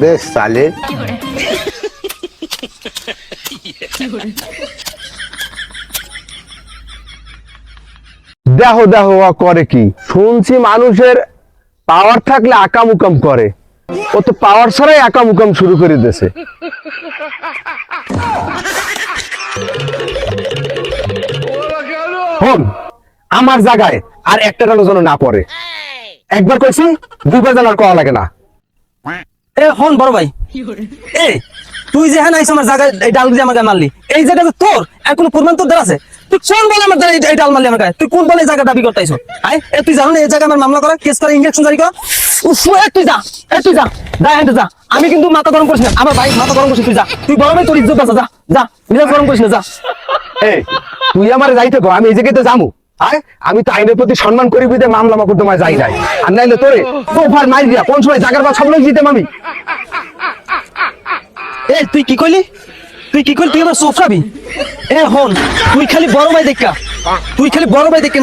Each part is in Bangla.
বেশ সালে দেখো দেখো ও করে কি, শুনছি মানুষের পাওয়ার থাকলে আকাম উকাম করে, ও তো পাওয়ার ছাড়াই আকাম উকাম শুরু করে দিয়েছে। হন আমার জায়গায় আর একটা ডালো যেন না পড়ে, একবার কইছি দুইবার যেন আর কওয়া লাগে না। এ হন বড় ভাই, এ তুই যে হ্যাঁ আমার জায়গায় এই ডাল দিয়ে আমাকে মারলি, এই জায়গাটা তোর আর কোনো প্রমাণ তোর দ্বারা আছে? তুই কোন বলে আমার দ্বারা এই ডাল মারলি আমার গায়ে? তুই কোন বলে এই জায়গা দাবি করতেছ? আয় তুই জানো না এই জায়গায় আমার মামলা করা, কেস করা, ইনজেকশন জারি করা? তুই যা, তুই যা, যা। আমি কিন্তু মাথা গরম করিস না, আমার ভাই মাথা গরম করিস, তুই যা। তুই বড় ভাই, তোর ইজ্জত আছে, যা যা, নিজে গরম করিস না, যা। এই তুই আমার যাইতে কো, আমি এই জায়গাতে যাবো? আয় আমি তো আইনের প্রতি সম্মান করি বিদে মামলা মকদ্দমায় যাই নাই, আর নাইলে তোরে তোফার মারি দিয়া কোন সময় জায়গার বা সব লোক দিতাম আমি। এ তুই কি কইলি? তুই কি কইলি? তুই আমার সোফরাবি? এ হন তুই খালি বড় ভাই দেখা, তুই খালি বড় ভাই দেখে,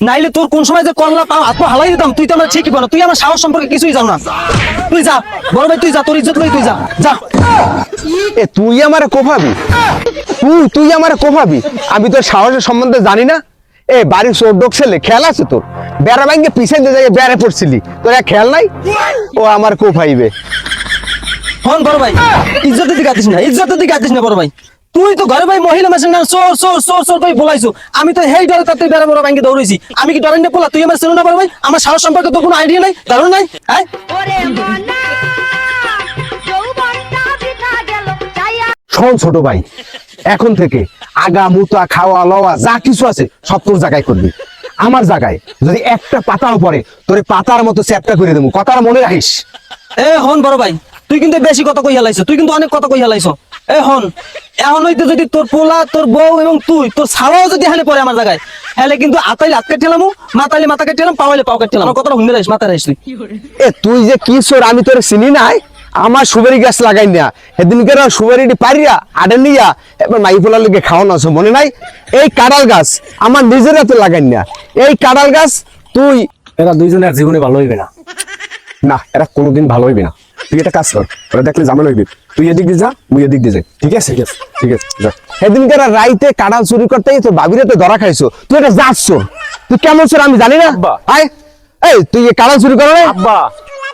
নাইলে তোর কোন সময় যে কল্লা পাও হাত হালাই দিতাম। তুই তো আমার ঠিকই বলো, তুই আমার সাহস সম্পর্কে কিছুই জানো না। তুই যা বড় ভাই, তুই যা, তোর ইজ্জত লই তুই যা যা। এ তুই আমারে কোফাবি? তুই আমারে কোফাবি? আমি তোর সাহসের সম্বন্ধে জানি না? এ বাড়ির চোর ডোক ছেলে, খেয়াল আছে তোর? বেড়া ভাঙ্গে পিছন দিয়ে যাই বেড়ে পড়ছিলি, তোর এক খেয়াল নাই? ও আমার কোফাইবে। হন বড় ভাই, ইজ্জতের দিকে আতিস না, ইজ্জতের দিকে আতিস না বড় ভাই। তুই তো ঘরে ভাই মহিলা মেশিন না, চোর চোর চোর চোর তুই বলাইছো। আমি তো হেই ডরে তাতে বেড়া বড় ভাঙ্গে দৌড়াইছি। আমি কি ডরেন না পোলা? তুই আমার চেনো না বড় ভাই? আমার সাহস সম্পর্কে তোর কোনো আইডিয়া নাই, ধারণা নাই? হ্যাঁ শোন ছোট ভাই, এখন থেকে আগা মুতা খাওয়া লওয়া যা কিছু আছে সব তোর জায়গায় করবি। আমার জায়গায় যদি একটা পাতাও পড়ে তোরে পাতার মতো চ্যাপটা করে দেবো, কথাটা মনে রাখিস। এ হন বড় ভাই, তুই কিন্তু বেশি কথা কই হেলাইছো, তুই কিন্তু অনেক কথা কই হেলাইছো। এ হন এখন হইতে যদি তোর পোলা, তোর বউ এবং তুই তোর ছাড়াও যদি হালে পড়ে আমার জায়গায়, হেলে কিন্তু আতাইলে হাত কেটেলাম, মাতাইলে মাথা কেটেলাম, পাওয়াইলে পাও কেটেলাম। আমার কথাটা শুনে রাখিস, মাথায় রাখিস তুই। এ তুই যে কি চোর আমি তোরে চিনি নাই? আমার সুপারি গাছ লাগাই না, সেদিনকে সুপারিটি পারিয়া আডে নিয়া এবার মাই ফোলার লেগে খাওয়ানো আছে, মনে নাই? এই কাঁড়াল গাছ আমার নিজের হাতে লাগাই না, এই কাঁড়াল গাছ তুই। এরা দুইজনের জীবনে ভালো হইবে না, না এরা কোনোদিন ভালো হইবে না। তুই একটা কাজ কর, ওরা দেখলে ঝামেলা হইবে, তুই এদিক দিয়ে যা, মুই এদিক দিয়ে যাই, ঠিক আছে? ঠিক আছে যা। সেদিনকে রাইতে কাঁড়াল চুরি করতে তোর বাবিরে তো ধরা খাইছো, তুই এটা যাস চোর। তুই কেমন চোর আমি জানি না? আয় এই তুই কাঁড়াল চুরি করো না? আব্বা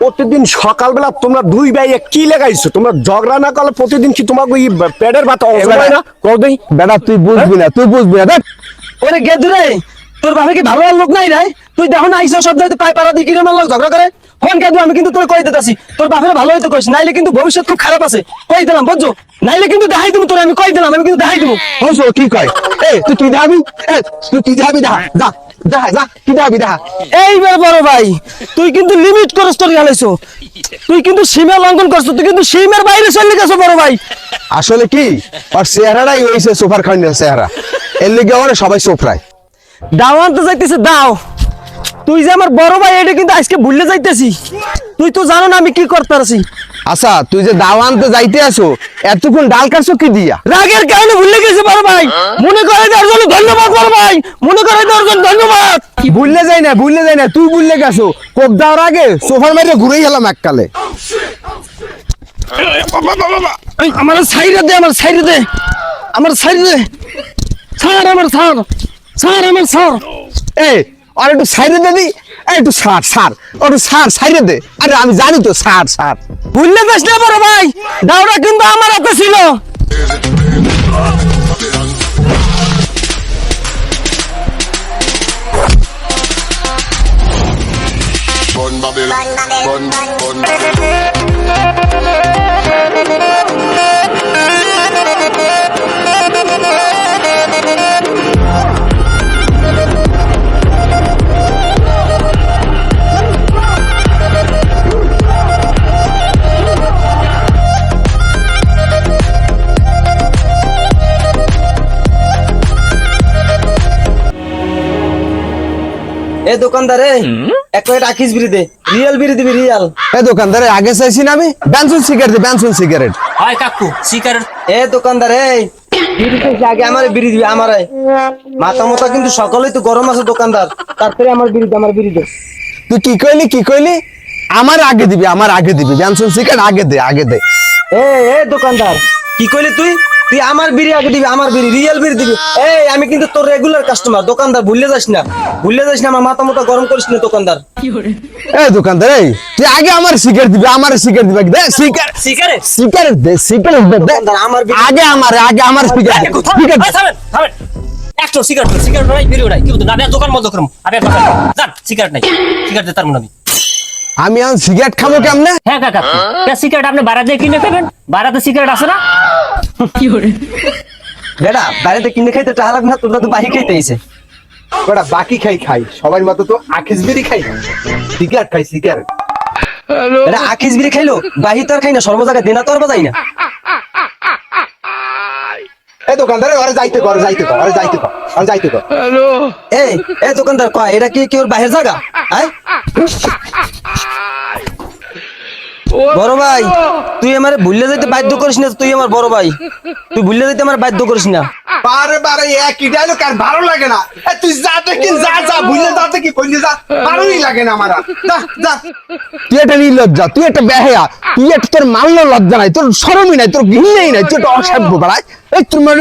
প্রতিদিন সকালবেলা তোমরা দুই ভাই কি লাগাইছো? তোমরা ঝগড়া না করলে প্রতিদিন কি তোমাকে ওই পেটের ভাত হয় না? কদিন বেটা তুই বুঝবি না, তুই বুঝবি না। দেখ ওরে গেদুরে, তোর বাপে কি ভালো লোক নাই রে? তুই দেখো না আইসো সব জায়গায় পায় পাড়া দিয়ে কিরম লোক ঝগড়া করে। ফোন কেন? আমি কিন্তু তোর কই দিতেছি, তোর বাপের ভালো হইতে কইস, নাইলে কিন্তু ভবিষ্যৎ খুব খারাপ আছে, কই দিলাম বুঝছো? নাইলে কিন্তু দেখাই দেবো তোর, আমি কই দিলাম, আমি কিন্তু দেখাই দেবো। হইছো কি কয়? তুই কি দাবি? তুই কি দাবি? দেখা যা, দেখা যা, কি দাবি দেখা। এইবার বড় ভাই তুই কিন্তু লিমিট করস, তোর হালাইছো, তুই কিন্তু সীমা লঙ্ঘন করছো, তুই কিন্তু সীমার বাইরে চলে গেছো বড় ভাই। আসলে কি আর চেহারাটাই হইছে সোফার খান্ডের চেহারা, এর লিগে আমার সবাই সোফরায়। দাও আনতে যাইতেছে, দাও। তুই যে আমার বড় ভাই এটা কিন্তু আজকে ভুললে যাইতেছি, তুই তো জানো না আমি কি করতে আছি। আচ্ছা তুই যে দাও আনতে যাইতে আসো, এতক্ষণ ডাল কাটছো কি দিয়া? রাগের কারণে ভুলে গেছে বড় ভাই, মনে করে দেওয়ার জন্য ধন্যবাদ বড় ভাই, মনে করে দেওয়ার জন্য ধন্যবাদ। ভুললে যাই না, তুই ভুললে গেছো। কোপ দেওয়ার আগে সোফার মাইরে ঘুরেই গেলাম এককালে। আমার সাইডে দে, আমার সাইডে দে, আমার সাইডে দে, ছাড় আমার, ছাড় ছাড় আমার, ছাড়। আর একটু সাইডে দে দি, একটু ছাড় একটু ছাড়, সাইডে দে। আরে আমি জানি তো, ছাড়। ভুললে যাস না বড় ভাই, দাওরা কিন্তু আমার হাতে ছিল। এ দোকানদারে এক প্যাকেট আকিস বিড়ি দে, রিয়েল বিড়ি দিবি, রিয়েল। দোকানদারে আগে চাইছি না আমি বেনসন সিগারেট। হয় কাকু সিগারেট। এ দোকানদারে বিড়ি চাইছি, আগে আমার বিড়ি দিবি, আমার মাথা মতো কিন্তু সকলেই তো গরম আছে দোকানদার, তারপরে আমার বিড়ি দে, আমার বিড়ি দে। তুই কি কইলি? আমার আগে দিবি, আমার আগে দিবি, জনসন সিগারেট আগে দে। এ দোকানদার, কি কইলি তুই? তুই আমার বিড়ি আগে দিবি, আমার বিড়ি রিয়েল বিড়ি দিবি। এই আমি কিন্তু তোর রেগুলার কাস্টমার। দোকানদার ভুলে যাস না, আমার মাথা মোটা গরম করিস না দোকানদার। এই দোকানদার, এই তুই আগে আমার সিগারেট দিবি, আমার সিগারেট দিবি, দে সিগারেট, সিগারেট সিগারেট দে, সিগারেট দে। দোকানদার, আমার বিড়ি আগে আমার সিগারেট, সিগারেট। থামেন থামেন, একটা সিগারেট নাই, বিড়ি নাই, কি বলতো? আমি আর দোকান বন্ধ করবো, আমি আর বাসায় যাবো। যান, সিগারেট নাই, সিগারেট দিতে পারবো না আমি। আমি এখন সিগারেট খাবো কেমনে? হ্যাঁ কাকা, সিগারেট আপনি বাড়া দিয়ে কিনে খাবেন, বাড়াতে সিগারেট আছে না? বেটা বাইরেতে কিনে খাইতে টাকা লাগবে না, তোরা তো বাহি খাইতে এসে। ওটা বাকি খাই সবার মতো তো আখিস বিড়ি খাই, সিগারেট খাই সিগারেট। এটা আখিস বিড়ি খাইলো, বাহি তো আর খাই না, সর্ব জায়গায় দেনা তো আর বাজাই না। এই দোকানদার, ওরে যাইতে কর, এই দোকানদার কয়, এটা কি ওর বাহির জায়গা? হ্যাঁ বড় ভাই, তুই আমারে ভুলে যাইতে বাধ্য করিস না। তুই আমার বড় ভাই, তুই ভুলে যাইতে আমার বাধ্য করিস না। বারে একই ডায়লগ আর ভালো লাগে না। তুই যা দেখি, যা ভুলে যাতে কি কইলে যা, ভালোই লাগে না আমার। যা তুই একটা নির্লজ্জা, তুই একটা বেহায়া, তুই একটা, তোর মানলো লজ্জা নাই, তোর শরমই নাই, তোর ঘৃণাই নাই, তুই একটা অসভ্য বাড়াই। এই তোমার